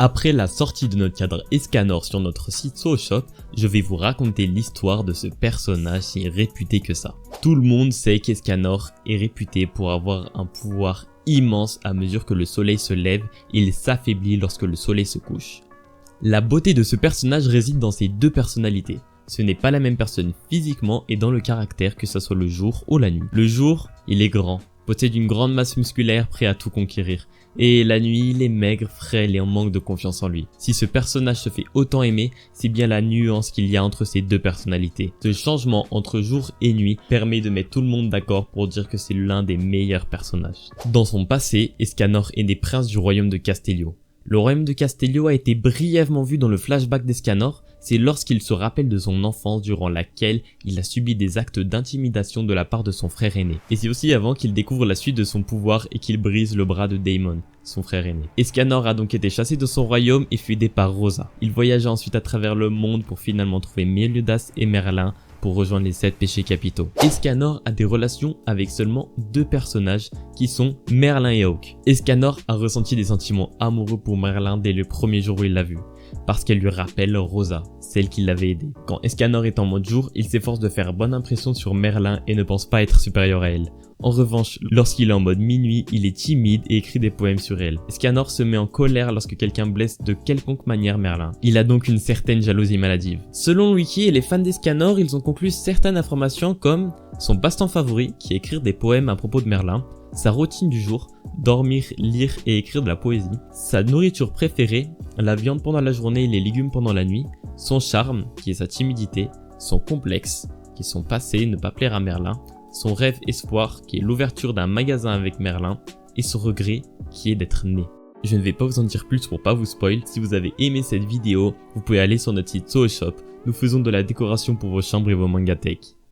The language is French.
Après la sortie de notre cadre Escanor sur notre site SoShop, je vais vous raconter l'histoire de ce personnage si réputé que ça. Tout le monde sait qu'Escanor est réputé pour avoir un pouvoir immense à mesure que le soleil se lève et il s'affaiblit lorsque le soleil se couche. La beauté de ce personnage réside dans ses deux personnalités. Ce n'est pas la même personne physiquement et dans le caractère, que ce soit le jour ou la nuit. Le jour, il est grand, possède une grande masse musculaire, prêt à tout conquérir. Et la nuit, il est maigre, frêle et en manque de confiance en lui. Si ce personnage se fait autant aimer, c'est bien la nuance qu'il y a entre ces deux personnalités. Ce changement entre jour et nuit permet de mettre tout le monde d'accord pour dire que c'est l'un des meilleurs personnages. Dans son passé, Escanor est né prince du royaume de Castellio. Le royaume de Castellio a été brièvement vu dans le flashback d'Escanor, c'est lorsqu'il se rappelle de son enfance durant laquelle il a subi des actes d'intimidation de la part de son frère aîné. Et c'est aussi avant qu'il découvre la suite de son pouvoir et qu'il brise le bras de Daemon, son frère aîné. Escanor a donc été chassé de son royaume et fui par Rosa. Il voyagea ensuite à travers le monde pour finalement trouver Meliodas et Merlin pour rejoindre les 7 péchés capitaux. Escanor a des relations avec seulement deux personnages qui sont Merlin et Hawke. Escanor a ressenti des sentiments amoureux pour Merlin dès le premier jour où il l'a vu, parce qu'elle lui rappelle Rosa, celle qui l'avait aidé. Quand Escanor est en mode jour, il s'efforce de faire bonne impression sur Merlin et ne pense pas être supérieur à elle. En revanche, lorsqu'il est en mode minuit, il est timide et écrit des poèmes sur elle. Escanor se met en colère lorsque quelqu'un blesse de quelconque manière Merlin. Il a donc une certaine jalousie maladive. Selon le wiki et les fans d'Escanor, ils ont conclu certaines informations comme son passe-temps favori, qui est écrire des poèmes à propos de Merlin, sa routine du jour, dormir, lire et écrire de la poésie, sa nourriture préférée, la viande pendant la journée et les légumes pendant la nuit, son charme, qui est sa timidité, son complexe, qui est son passé, ne pas plaire à Merlin, son rêve espoir, qui est l'ouverture d'un magasin avec Merlin, et son regret, qui est d'être né. Je ne vais pas vous en dire plus pour pas vous spoil. Si vous avez aimé cette vidéo, vous pouvez aller sur notre site SoShop. Nous faisons de la décoration pour vos chambres et vos mangatech.